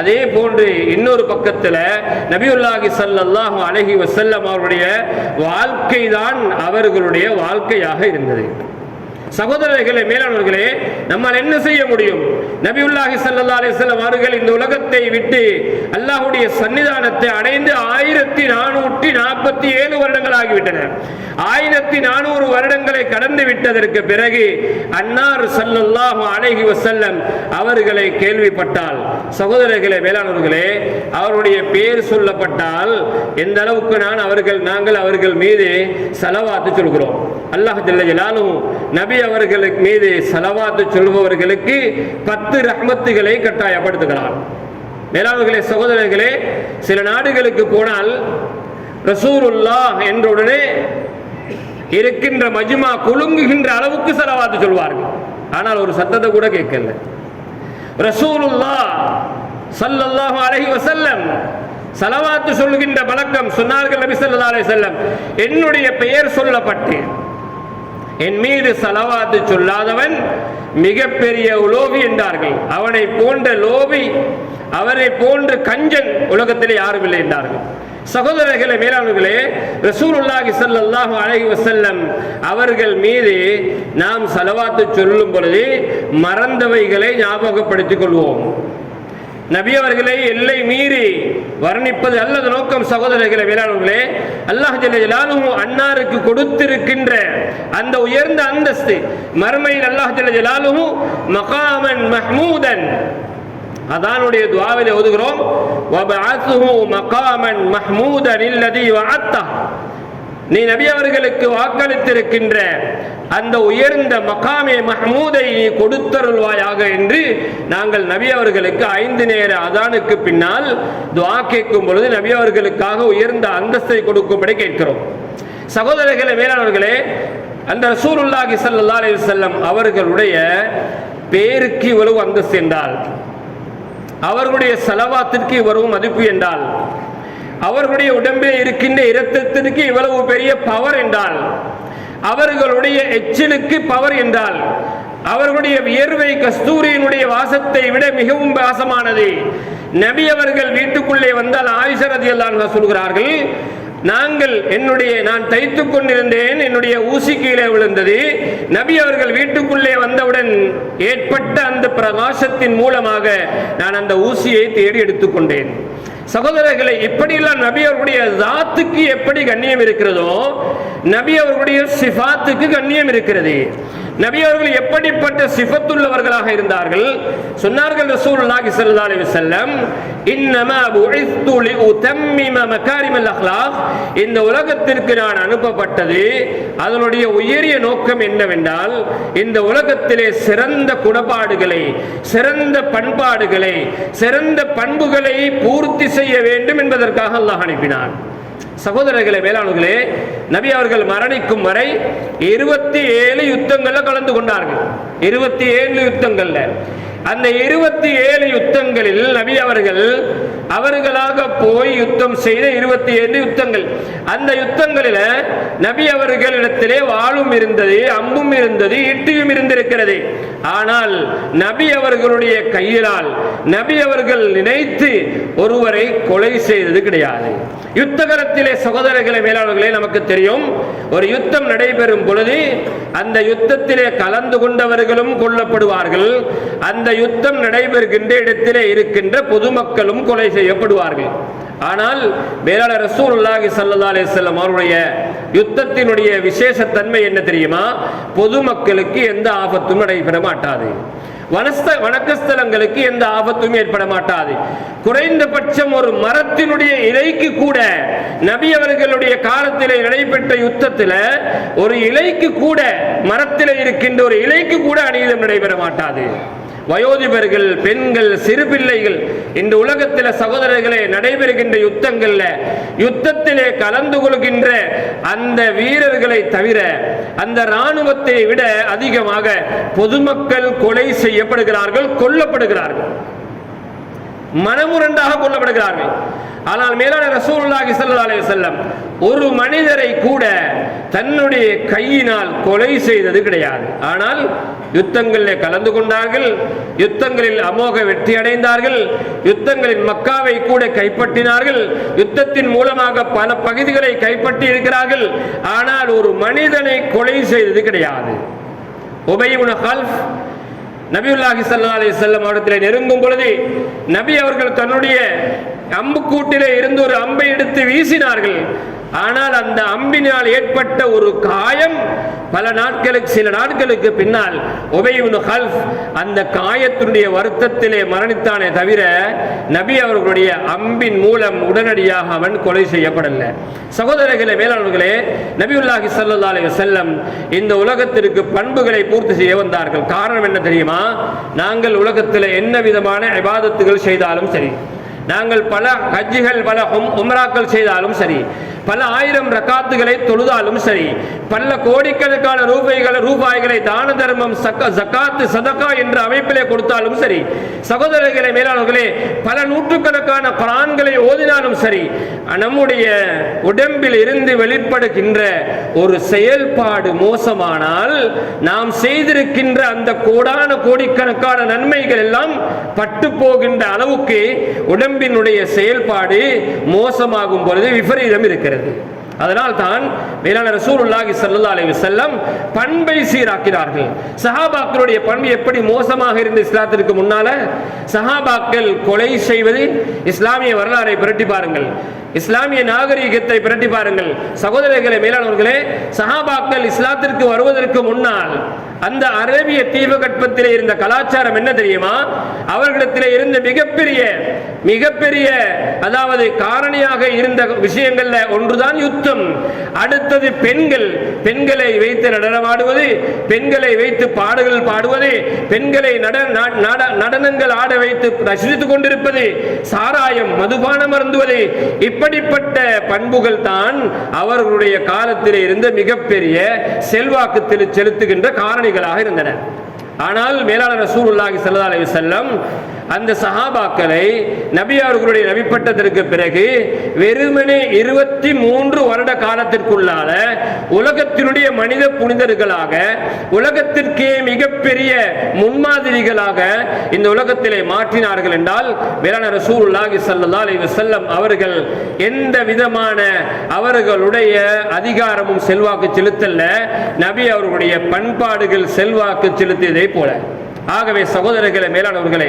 அதே போன்று இன்னொரு பக்கத்தில் நபியுல்லாஹி ஸல்லல்லாஹு அலைஹி வஸல்லம் அவருடைய வாழ்க்கை தான் அவர்களுடைய வாழ்க்கையாக இருந்தது. சகோதரர்களே, மேலானவர்களே, நம்மால் என்ன செய்ய முடியும்? நபியுல்லாஹி ஸல்லல்லாஹு அலைஹி வஸல்லம் அவர்கள் இந்த உலகத்தை விட்டு அல்லாஹ்வுடைய சன்னிதானத்தை அடைந்து 1447 வருடங்கள் ஆகிவிட்டன. 1400 வருடங்களை கடந்து விட்டதற்கு பிறகு அன்னார் ஸல்லல்லாஹு அலைஹி வஸல்லம் அவர்களை கேள்விப்பட்டால், சகோதரர்களே, மேலானவர்களே, அவருடைய பேர் சொல்லப்பட்டால் எந்த அளவுக்கு நாங்கள் அவர்கள் மீது ஸலவாத் சொல்கிறோம். அல்லாஹ் ஜல்ல ஜலாலுஹு நபி அவர்களுக்கு மீது ஸலவாத் சொல்பவர்களுக்கு 10 ரஹ்மத்துகளை கட்டாயப்படுத்துகிறார். மேலானவர்களே, சகோதரர்களே, சில நாடுகளுக்கு போனால் ரசூலுல்லாஹ் என்றுடனே இருக்கின்ற மஜ்மா குலுங்குகின்ற அளவுக்கு ஸலவாத் சொல்வார்கள். ஆனால் ஒரு சத்தத்தை கூட கேட்கல. ரசூலுல்லாஹ் ஸல்லல்லாஹு அலைஹி வஸல்லம் ஸலவாத் சொல்கின்ற பழக்கம் சொன்னார்கள். நபி ஸல்லல்லாஹு அலைஹி வஸல்லம், என்னுடைய பெயர் சொல்லப்பட்டு என் மீது ஸலவாத் சொல்லாதவன் மிகப்பெரிய லோபி என்றார்கள். அவனை போன்ற லோபி, அவரை போன்ற கஞ்சன் உலகத்திலே யாரும் இல்லை என்றார்கள். சகோதரர்களே, மேலானவர்களே, ரசூலுல்லாஹி ஸல்லல்லாஹு அலைஹி வஸல்லம் அவர்கள் மீது நாம் ஸலவாத் சொல்லும் பொழுது மறந்தவைகளை ஞாபகப்படுத்திக் கொள்வோம். நபி அவர்களை எல்லை மீறி வர்ணிப்பது அல்லது நோக்கம். சகோதரர்களே, மேலானவர்களே, அல்லாஹ் ஜல்ல ஜலாலுஹு அன்னாருக்கு கொடுத்திருக்கின்ற அந்த உயர்ந்த அந்தஸ்து, மறுமையில் அல்லாஹ் ஜல்ல ஜலாலுஹு மகாமன் மஹ்மூதன், அதானுடைய துஆவிலே ஓதுகிறோம், வபஅத்ஹு மகாமன் மஹ்மூதன் அல்லதி வஅத்தஹ், நீ நபி அவர்களுக்கு வாக்களித்திருக்கின்ற அந்த உயர்ந்த மகாமே மஹ்மூதை நீ கொடுத்தருள்வாயாக என்று நாங்கள் நபி அவர்களுக்கு 5 நேர அதானுக்கு பின்னால் துஆ கேட்கும் பொழுது நபி அவர்களுக்காக உயர்ந்த அந்தஸ்தை கொடுக்கும்படி கேட்கிறோம். சகோதரர்களே, மேலானவர்களே, அந்த ரசூலுல்லாஹி ஸல்லல்லாஹு அலைஹி வஸல்லம் அவர்களுடைய பேருக்கு இவ்வளவு அந்தஸ்து என்றால், அவர்களுடைய ஸலவாத்திற்கு இவ்வளவு மதிப்பு என்றால், அவர்களுடைய உடம்பில் இருக்கின்ற இரத்தத்திற்கு இவ்வளவு பெரிய பவர் என்றால், அவர்களுடைய எச்சிலுக்கு பவர் என்றால், அவர்களுடைய வியர்வை கஸ்தூரியினுடைய வாசத்தை விட மிகவும் வாசமானது. நபி அவர்கள் வீட்டுக்குள்ளே வந்தால் ஆயிஷா ரலியல்லாஹு அன்ஹா சொல்கிறார்கள், நான் தைத்துக் கொண்டிருந்தேன், என்னுடைய ஊசி கீழே விழுந்தது. நபி அவர்கள் வீட்டுக்குள்ளே வந்தவுடன் ஏற்பட்ட அந்த பிரகாசத்தின் மூலமாக நான் அந்த ஊசியை தேடி எடுத்துக்கொண்டேன். சகோதரர்களை, இப்படியெல்லாம் நபி அவர்களுடைய ஜாத்துக்கு எப்படி கண்ணியம் இருக்கிறதோ, நபி அவர்களுடைய சிஃபாத்துக்கு கண்ணியம் இருக்கிறது. நபி அவர்கள் எப்படிப்பட்ட சிஃபத்துள்ளவர்களாக இருந்தார்கள் சொன்னார்கள் ரசூலுல்லாஹி ஸல்லல்லாஹு அலைஹி வஸல்லம், இன்னமா புஇஸ்து லிஉதம்மிம மகாரிமல் அக்லாக், இந்த உலகத்திற்கு நான் அனுப்பப்பட்டது அதனுடைய உயரிய நோக்கம் என்னவென்றால், இந்த உலகத்திலே சிறந்த குணப்பாடுகளை, சிறந்த பண்பாடுகளை, சிறந்த பண்புகளை பூர்த்தி செய்ய வேண்டும் என்பதற்காக அல்லாஹ் அனுப்பினான். சகோதரர்களே, மேலானவர்களே, நபி அவர்கள் மரணிக்கும் வரை 27 யுத்தங்கள்ல கலந்து கொண்டார்கள். 27 யுத்தங்கள்ல, அந்த 27 யுத்தங்களில் நபி அவர்களாக போய் யுத்தம் செய்த 27 யுத்தங்கள். அந்த யுத்தங்களில் நபி அவர்களிடத்திலே வாளும் இருந்தது, அம்பும் இருந்தது, ஈட்டியும் இருந்திருக்கிறது. ஆனால் நபி அவர்களுடைய கையிலால் நபி அவர்கள் நினைத்து ஒருவரை கொலை செய்தது கிடையாது. யுத்த காலத்திலே சகோதரர்களே, மேலாளர்களே, நமக்கு தெரியும், ஒரு யுத்தம் நடைபெறும் பொழுது அந்த யுத்தத்திலே கலந்து கொண்டவர்களும் கொல்லப்படுவார்கள். அந்த யுத்தம் நடைபெறுகின்ற இடத்திலே இருக்கின்ற பொதுமக்களும் கொலை செய்யப்படுவார்கள். ஆனால் மேலாளர் ரசூலுல்லாஹி ஸல்லல்லாஹு அலைஹி வஸல்லம் அவருடைய யுத்தத்தினுடைய விசேஷத்தன்மை என்ன தெரியுமா? பொதுமக்களுக்கு எந்த ஆபத்தும் நடைபெற மாட்டாது, வணக்கஸ்தலங்களுக்கு எந்த ஆபத்தும் ஏற்பட மாட்டாது. குறைந்தபட்சம் ஒரு மரத்தினுடைய இலைக்கு கூட நபி அவர்களுடைய காலத்திலே நடைபெற்ற யுத்தத்தில் ஒரு இலைக்கு கூட, மரத்தில் இருக்கின்ற ஒரு இலைக்கு கூட அநீதம் நடைபெற மாட்டாது. வயோதிபர்கள், பெண்கள், சிறு பிள்ளைகள், இந்த உலகத்தில் சகோதரர்களே நடைபெறுகின்ற யுத்தத்திலே கலந்து கொள்கின்ற அந்த வீரர்களை தவிர அந்த இராணுவத்தை விட அதிகமாக பொதுமக்கள் கொலை செய்யப்படுகிறார்கள், கொல்லப்படுகிறார்கள், மனமுரண்டாக கொல்லப்படுகிறார்கள். ஆனால் மேலான ரசூலுல்லாஹி ஸல்லல்லாஹு அலைஹி வஸல்லம் ஒரு மனிதரை கூட தன்னுடைய கையினால் கொலை செய்தது கிடையாது. ஆனால் யுத்தங்களில் கலந்து கொண்டார்கள், யுத்தங்களில் அமோக வெற்றி அடைந்தார்கள், யுத்தங்களில் மக்காவை கூட கைப்பற்றினார்கள், யுத்தத்தின் மூலமாக பல பகுதிகளை கைப்பற்றி இருக்கிறார்கள். ஆனால் ஒரு மனிதனை கொலை செய்தது கிடையாது. உபய் இப்னு கல்ஃப் நபியுல்லாஹி ஸல்லல்லாஹு அலைஹி வஸல்லம் அவர்களிடத்தில் நெருங்கும் பொழுது நபி அவர்கள் தன்னுடைய அம்புக்கூட்டிலே இருந்து ஒரு அம்பை எடுத்து வீசினார்கள். ஆனால் அந்த அம்பினால் ஏற்பட்ட ஒரு காயம் சில நாட்களுக்கு பின்னால் உபய் இப்னு கல்ஃப் அந்த காயத்தினுடைய வருத்தத்திலே மரணித்தானே தவிர நபி அவர்களுடைய அம்பின் மூலம் உடனடியாக அவன் கொலை செய்யப்படவில்லை. சகோதரர்களே, மேலாளர்களே, நபியுல்லாஹி ஸல்லல்லாஹு அலைஹி வஸல்லம் இந்த உலகத்திற்கு பண்புகளை பூர்த்தி செய்ய வந்தார்கள். காரணம் என்ன தெரியுமா? நாங்கள் உலகத்தில் என்ன விதமான இபாதத்துகள் செய்தாலும் சரி, நாங்கள் பல ஹஜ்ஜுகள், பல உம்ராக்கள் செய்தாலும் சரி, பல ஆயிரம் ரக்காத்துகளை தொழுதாலும் சரி, பல கோடிக்கணக்கான ரூபாய்களை தான தர்மம், ஜகாத்து, சதகா என்ற அமைப்பிலே கொடுத்தாலும் சரி, சகோதரர்களே, மேலாளர்களே, பல நூற்றுக்கணக்கான குர்ஆன்களை ஓதினாலும் சரி, நம்முடைய உடம்பில் இருந்து வெளிப்படுகின்ற ஒரு செயல்பாடு மோசமானால் நாம் செய்திருக்கின்ற அந்த கோடிக்கணக்கான நன்மைகள் எல்லாம் பட்டு போகின்ற அளவுக்கு உடம்பினுடைய செயல்பாடு மோசமாகும் பொழுது விபரீதம் இருக்கிறது. அதனால் தான் மேலான ரசூலுல்லாஹி ஸல்லல்லாஹு அலைஹி வஸல்லம் பண்பை சீராக்கினார்கள். சஹாபாக்களுடைய பண்பு எப்படி மோசமாக இருந்த இஸ்லாத்திற்கு முன்னால, சஹாபாக்கள் கொலை செய்வது, இஸ்லாமிய வரலாறை புரட்டி பாருங்கள், இஸ்லாமிய நாகரீகத்தை புரட்டி பாருங்கள். சகோதரர்களே, மேலானவர்களே, சஹாபாக்கள் இஸ்லாத்திற்கு வருவதற்கு முன்னால் அந்த அரேபிய தீபகற்பத்திலே இருந்த கலாச்சாரம் என்ன தெரியுமா? அவர்களிடத்திலே இருந்த மிகப்பெரிய அதாவது காரணியாக இருந்த விஷயங்கள்ல ஒன்றுதான் யுத்தம். அடுத்தது பெண்களை வைத்து நடனமாடுவது, பெண்களை வைத்து பாடல்கள் பாடுவது, பெண்களை நடனங்கள் ஆட வைத்து ரசித்துக் கொண்டிருப்பது, சாராயம், மதுபானம் அருந்துவது, இப்படிப்பட்ட பண்புகள் தான் அவர்களுடைய காலத்தில் இருந்த மிகப்பெரிய செல்வாக்கு செலுத்துகின்ற காரணிகளாக இருந்தன. ஆனால் மேலான ரசூலுல்லாஹி ஸல்லல்லாஹு அலைஹி வஸல்லம் அந்த சஹாபாக்களை நபி அவர்களுடைய நபிப்பட்டத்திற்கு பிறகு வெறுமனே 23 வருட காலத்திற்குள்ளால உலகத்தினுடைய மனித புனிதர்களாக, உலகத்திற்கே மிகப்பெரிய முன்மாதிரிகளாக இந்த உலகத்திலே மாற்றினார்கள் என்றால் மேலான ரசூலுல்லாஹி ஸல்லல்லாஹு அலைஹி வஸல்லம் அவர்கள் எந்த விதமான அவர்களுடைய அதிகாரமும் செல்வாக்கு செலுத்தல்ல, நபி அவர்களுடைய பண்பாடுகள் செல்வாக்கு செலுத்தியதை போல. ஆகவே சகோதரர்களே, மேலானவர்களே,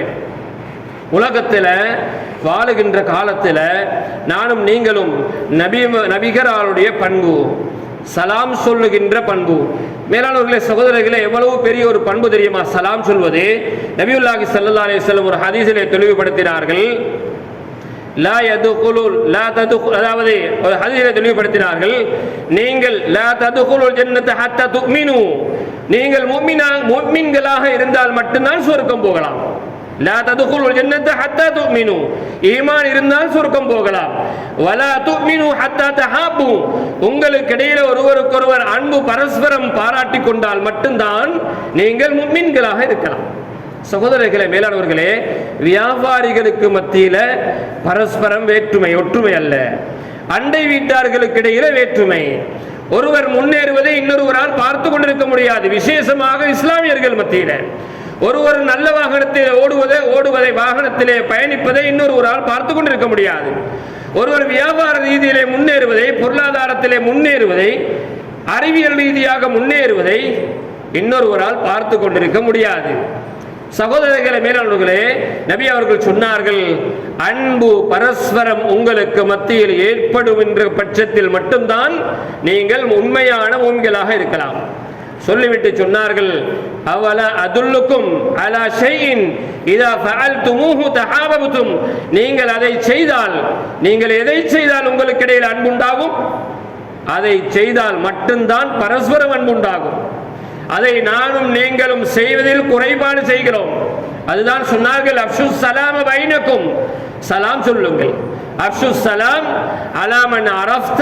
உலகத்தில் வாழுகின்ற காலத்தில் நானும் நீங்களும் நபிகராருடைய பண்பு, சலாம் சொல்லுகின்ற பண்பு, மேலானவர்களே, சகோதரர்களே, எவ்வளவு பெரிய ஒரு பண்பு தெரியுமா சலாம் சொல்வது? நபியுல்லாஹி ஸல்லல்லாஹு அலைஹி வஸல்லம் ஒரு ஹதீஸிலே தெளிவுபடுத்தினார்கள். அதாவது ஒரு ஹதீஸிலே தெளிவுபடுத்தினார்கள், நீங்கள் லா ததுகுலுல் ஜன்னத ஹத்தா துமினு, நீங்கள் முஃமின்களாக இருந்தால் மட்டும்தான் சொர்க்கம் போகலாம். லா ததுகுலுல் ஜன்னத ஹத்தா துமினு, ஈமான் இருந்தால் சொர்க்கம் போகலாம். வலா துமினு ஹத்தா தஹாபு, உங்களுக்கு இடையில ஒருவருக்கொருவர் அன்பு பரஸ்பரம் பாராட்டி கொண்டால் மட்டும்தான் நீங்கள் முஃமின்களாக இருக்கலாம். சகோதரர்களே, மேலானவர்களே, வியாபாரிகளுக்கு மத்தியில பரஸ்பரம் வேற்றுமை, ஒற்றுமை அல்ல. அண்டை வீட்டார்களுக்கு இடையில வேற்றுமை. ஒருவர் முன்னேறுவதை இன்னொருவரால் பார்த்து கொண்டிருக்க முடியாது. விசேஷமாக இஸ்லாமியர்கள் மத்தியில ஒருவர் நல்ல வாகனத்தில் ஓடுவதை வாகனத்திலே பயணிப்பதை இன்னொருவரால் பார்த்து கொண்டிருக்க முடியாது. ஒருவர் வியாபார ரீதியிலே முன்னேறுவதை, பொருளாதாரத்திலே முன்னேறுவதை, அறிவியல் ரீதியாக முன்னேறுவதை இன்னொருவரால் பார்த்து கொண்டிருக்க முடியாது. சகோதரர்களே, மேலானவர்களே, நபி அவர்கள் சொன்னார்கள், அன்பு பரஸ்பரம் உங்களுக்கு மத்தியில் ஏற்படும் என்ற பட்சத்தில் மட்டும்தான் நீங்கள் உண்மையான மூமின்களாக இருக்கலாம். சொல்லிவிட்டு சொன்னார்கள், அவல அதுல்லுக்கும் அலா ஷைஇன் இதா ஃபஅல்துமூஹு தஹாபப்தும், நீங்கள் அதை செய்தால், நீங்கள் எதை செய்தால் உங்களுக்கு இடையில் அன்புண்டாகும், அதை செய்தால் மட்டும்தான் பரஸ்பரம் அன்புண்டாகும். அதை நானும் நீங்களும் செய்வதில் குறைபாடு செய்கிறோம். அதுதான் சொன்னார்கள், அஃஷு ஸலாம பைனக்கும், சலாம் சொல்லுங்கள். அஃஷு ஸலாம் அலா மன் அரஃப்த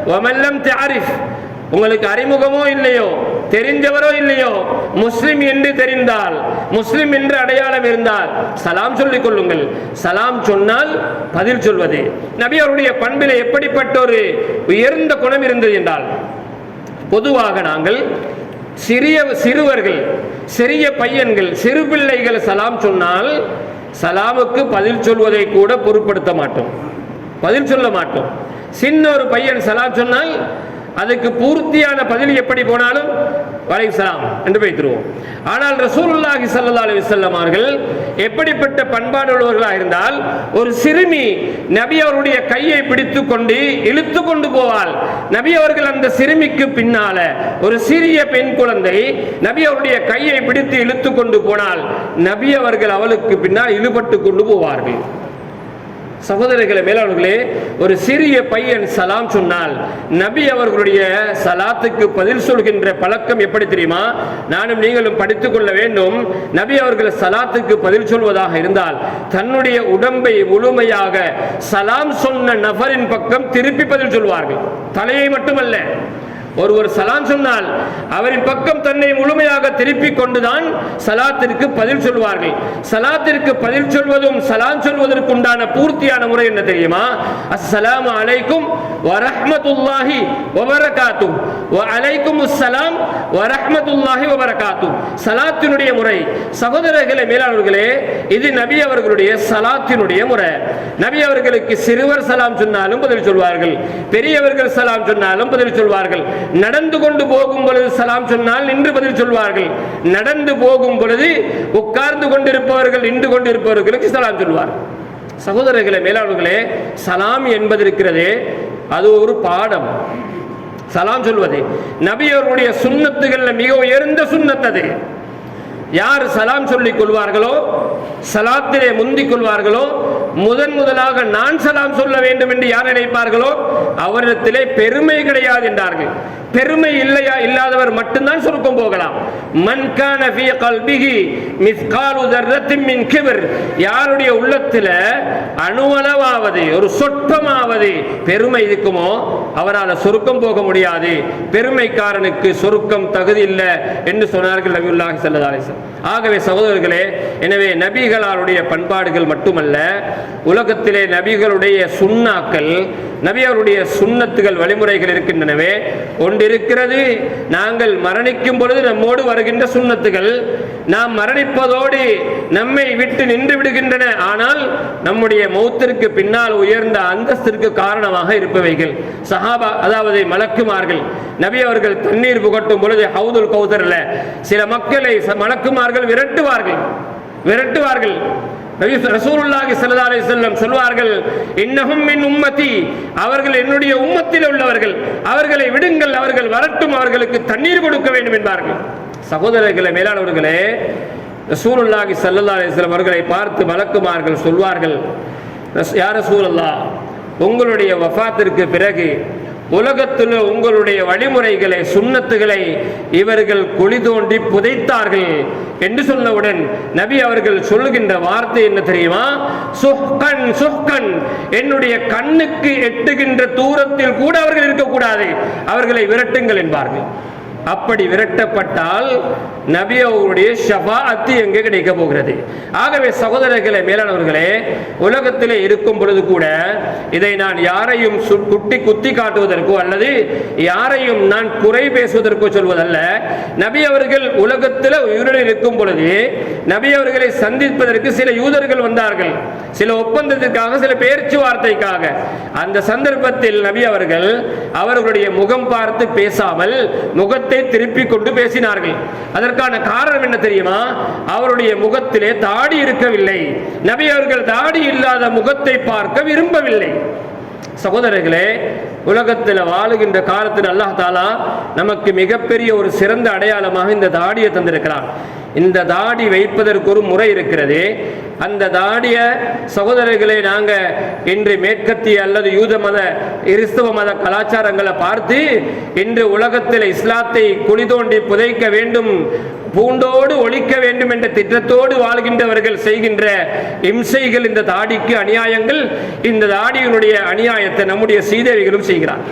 வ மன் லம் தஅரிஃப், உங்களுக்கு அறிமுகமோ இல்லையோ, தெரிஞ்சவரோ இல்லையோ, முஸ்லிம் என்று தெரிந்தால், முஸ்லிம் என்று அடையாளம் இருந்தால் சலாம் சொல்லிக் கொள்ளுங்கள். சலாம் சொன்னால் பதில் சொல்வது. நபி அவருடைய பண்பிலே எப்படிப்பட்ட ஒரு உயர்ந்த குணம் இருந்தது என்றால், பொதுவாக நாங்கள் சிறுவர்கள், சிறிய பையன்கள், சிறு பிள்ளைகள் சலாம் சொன்னால் சலாமுக்கு பதில் சொல்வதை கூட பொருட்படுத்த மாட்டோம், பதில் சொல்ல மாட்டோம். சின்ன ஒரு பையன் சலாம் சொன்னால் அதுக்கு பூர்த்தியான பதில் எப்படி போனாலும் வலைசலாம் என்று வைத்திருவோம். ஆனால் ரசூலுல்லாஹி ஸல்லல்லாஹு அலைஹி வஸல்லம் அவர்கள் எப்படிப்பட்ட பண்பாடு உள்ளவர்களாக இருந்தால், ஒரு சிறுமி நபி அவருடைய கையை பிடித்து கொண்டு இழுத்து கொண்டு போவாள். நபி அவர்கள் அந்த சிறுமிக்கு பின்னால ஒரு சிறிய பெண் குழந்தை நபி அவருடைய கையை பிடித்து இழுத்து கொண்டு போனால் நபி அவர்கள் அவளுக்கு பின்னால் இழுபட்டு கொண்டு போவார்கள். சகோதரர்களே, மேலாளர்களே, ஒரு சிறிய பையன் சலாம் சொன்னால் நபி அவர்களுடைய சலாத்துக்கு பதில் சொல்கின்ற பழக்கம் எப்படி தெரியுமா? நானும் நீங்களும் படித்துக் கொள்ள வேண்டும். நபி அவர்கள் சலாத்துக்கு பதில் சொல்வதாக இருந்தால் தன்னுடைய உடம்பை முழுமையாக சலாம் சொன்ன நபரின் பக்கம் திருப்பி பதில் சொல்வார்கள், தலையை மட்டுமல்ல. ஒருவர் சலாம் சொன்னால் அவரின் பக்கம் தன்னை முழுமையாக திருப்பிக் கொண்டுதான் சலாத்திற்கு பதில் சொல்வார்கள். சலாத்திற்கு பதில் சொல்வதும் சலாம் சொல்வதற்கு உண்டான பூர்த்தியான முறை என்ன தெரியுமா? அஸ்ஸலாமு அலைக்கும் வரஹ்மத்துல்லாஹி வபரகாத்துஹு வ அலைக்குமுஸ் ஸலாம் வரஹ்மத்துல்லாஹி வபரகாத்துஹு. சலாத்தினுடைய முறை. சகோதரர்களே, மேலாளர்களே, இது நபி அவர்களுடைய சலாத்தினுடைய முறை. நபி அவர்களுக்கு சிறுவர் சலாம் சொன்னாலும் பதில் சொல்வார்கள், பெரியவர்கள் சலாம் சொன்னாலும் பதில் சொல்வார்கள். நடந்து கொண்டு போகும் பொழுது சலாம் சொன்னால் நின்று பதில் சொல்வார்கள். நடந்து போகும் பொழுது உட்கார்ந்து கொண்டிருப்பவர்கள், நின்று கொண்டிருப்பவர்களுக்கு சலாம் சொல்வார். சகோதரர்களே, மேலாளர்களே, சலாம் என்பது இருக்கிறதே, அது ஒரு பாடம். சலாம் சொல்வது நபி அவர்களுடைய சுன்னத்துகள்ல மிக உயர்ந்த சுன்னத். அது யார் சலாம் சொல்லிக் கொள்வார்களோ, சலாத்திலே முந்திக் கொள்வார்களோ, முதலாக நான் சலாம் சொல்ல வேண்டும் என்று யார் நினைப்பார்களோ அவரிடத்திலே பெருமை கிடையாது என்றார்கள். பெருமை இல்லாதவர் மட்டும்தான் சொர்க்கம் போகலாம். மன் கான ஃபீ கல்பிஹி மிஸ்காலு தர்ரத்தின் மின் கிப்ர், யாருடைய உள்ளத்தில் அணுவளவாவது ஒரு சொற்பமாவது பெருமை இருக்குமோ அவரால் சொர்க்கம் போக முடியாது. பெருமைக்காரனுக்கு சொர்க்கம் தகுதி இல்லை என்று சொன்னார்கள் நபியுல்லாஹி ஸல்லல்லாஹு அலைஹி வஸல்லம். ஆகவே சகோதரர்களே, எனவே நபிகளுடைய பண்பாடுகள் மட்டுமல்ல, உலகத்திலே நபிகளுடைய சுன்னாக்கள், நபி அவருடைய சுன்னத்துகள், வழிமுறைகள் இருக்கின்றனவே. ஒன்றிருக்கிறது நாங்கள் மரணிக்கும் பொழுது நம்மோடு வருகின்ற சுன்னத்துகள், நாம் மரணிப்பதோடு நம்மை விட்டு நின்று விடுகின்றன. ஆனால் நம்முடைய மௌத்திற்கு பின்னால் உயர்ந்த அந்தஸ்திற்கு காரணமாக இருப்பவைகள் சஹாபா, அதாவது மலக்குமார்கள். நபி அவர்கள் தண்ணீர் புகட்டும் பொழுது ஹவுதுல் கௌதர்ல சில மக்களை மலக்குமார்கள் விரட்டுவார்கள். ரசூலுல்லாஹி ஸல்லல்லாஹு அலைஹி வஸல்லம் சொல்வார்கள், இன்னஹும் மின் உம்மதி, அவர்கள் என்னுடைய உம்மத்தில் உள்ளவர்கள், அவர்களை விடுங்கள், அவர்கள் வரட்டும், அவர்களுக்கு தண்ணீர் கொடுக்க வேண்டும் என்பார்கள். சகோதரர்களே, மேலானவர்களே, ரசூலுல்லாஹி ஸல்லல்லாஹு அலைஹி வஸல்லம் அவர்களை பார்த்து மலக்குமார்கள் சொல்வார்கள், யா ரசூலல்லாஹ், உங்களுடைய வஃபாத்திற்கு பிறகு உலகத்தில் உங்களுடைய வழிமுறைகளை, சுன்னத்துகளை இவர்கள் குழி தோண்டி புதைத்தார்கள் என்று சொன்னவுடன் நபி அவர்கள் சொல்லுகின்ற வார்த்தை என்ன தெரியுமா? சுஹ்கன் சுஹ்கன், என்னுடைய கண்ணுக்கு எட்டுகின்ற தூரத்தில் கூட அவர்கள் இருக்கக்கூடாது, அவர்களை விரட்டுங்கள் என்பார்கள். அப்படி விரட்டப்பட்டால் நபி அவருடைய ஷஃபாஅத் எங்கே கிடைக்க போகிறது? ஆகவே சகோதரர்களே, மேலானவர்களே, உலகத்திலே இருக்கும் பொழுது கூட இதை நான் யாரையும் குத்தி காட்டுவதற்கோ அல்லது யாரையும் நான் குறை பேசுவதற்கோ சொல்வதல்ல. நபி அவர்கள் உலகத்தில் உயிருடன் இருக்கும் பொழுது நபி அவர்களை சந்திப்பதற்கு சில யூதர்கள் வந்தார்கள், சில ஒப்பந்தத்திற்காக, சில பேச்சுவார்த்தைக்காக. அந்த சந்தர்ப்பத்தில் நபி அவர்கள் அவர்களுடைய முகம் பார்த்து பேசாமல் முகத்தை திருப்பி கொண்டு பேசினார்கள். அதற்கு இதற்கான காரணம் என்ன தெரியுமா? அவருடைய முகத்திலே தாடி இருக்கவில்லை. நபி அவர்கள் தாடி இல்லாத முகத்தை பார்க்க விரும்பவில்லை. சகோதரர்களே, உலகத்தில் வாழுகின்ற காலத்தில் அல்லாஹ் தாலா நமக்கு மிகப்பெரிய ஒரு சிறந்த அடையாளமாக இந்த தாடியை தந்திருக்கிறான். இந்த தாடி வைப்பதற்கு ஒரு முறை இருக்கிறது. அந்த தாடிய சகோதரர்களே, நாங்கள் இன்று மேற்கத்திய அல்லது யூத மத கிறிஸ்தவ மத கலாச்சாரங்களை பார்த்து இன்று உலகத்தில் இஸ்லாத்தை குழி தோண்டி புதைக்க வேண்டும், பூண்டோடு ஒழிக்க வேண்டும் என்ற திட்டத்தோடு வாழ்கின்றவர்கள் செய்கின்ற இம்சைகள், இந்த தாடிக்கு அநியாயங்கள், இந்த தாடியினுடைய அநியாயத்தை நம்முடைய சீதேவிகளும் செய்கிறார்.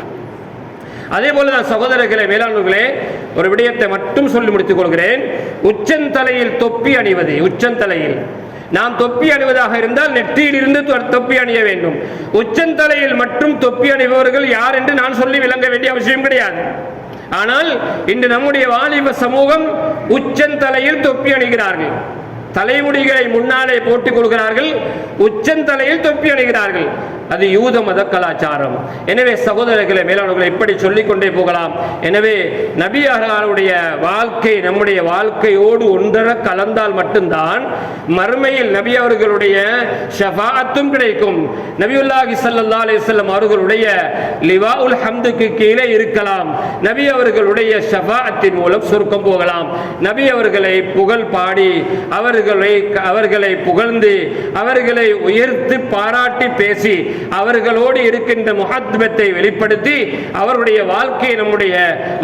அதே போலதான் சகோதரர்களே, மேலாண்மைகளே, ஒரு விடயத்தை மட்டும் சொல்லி முடித்துக் கொள்கிறேன். உச்சந்தலையில் தொப்பி அணிவது, உச்சந்தலையில் நாம் தொப்பி அணிவதாக இருந்தால் நெற்றியில் இருந்து தொப்பி அணிய வேண்டும். உச்சந்தலையில் மட்டும் தொப்பி அணிபவர்கள் யார் என்று நான் சொல்லி விளங்க வேண்டிய அவசியம் கிடையாது. ஆனால் இன்று நம்முடைய வாலிப சமூகம் உச்சந்தலையில் தொப்பி அணிகிறார்கள். தலைமுடிகளை முன்னாலே போட்டுக் கொள்கிறார்கள், உச்சந்தலையில் தொப்பி அணிகிறார்கள். அது யூத மத கலாச்சாரம். எனவே சகோதரர்களை, மேலாளர்களை இப்படி சொல்லிக் கொண்டே போகலாம். எனவே நபியாருடைய வாழ்க்கை நம்முடைய வாழ்க்கையோடு ஒன்றர கலந்தால் மட்டும்தான் மறுமையில் நபி அவர்களுடைய ஷஃபாஅத்தும் கிடைக்கும். நபியுல்லாஹி ஸல்லல்லாஹு அலைஹி வஸல்லம் அவர்களுடைய லிவாஉல் ஹம்துக்கு கீழே இருக்கலாம். நபி அவர்களுடைய ஷஃபாஅத்தின் மூலம் சொர்க்கம் போகலாம். நபி அவர்களை புகழ் பாடி அவர்களை புகழ்ந்து அவர்களை உயர்த்தி பாராட்டி பேசி அவர்களோடு இருக்கின்ற முஹப்பத்தை வெளிப்படுத்தி அவருடைய வாழ்க்கையை நம்முடைய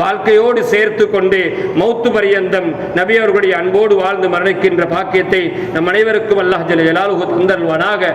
வாழ்க்கையோடு சேர்த்து கொண்டு மௌத்து பரியந்தம் நபி அவர்களுடைய அன்போடு வாழ்ந்து மரணிக்கின்ற பாக்கியத்தை நம் அனைவருக்கும் அல்லாஹ் ஜல்ல ஜலாலுஹு தந்தருள்வானாக.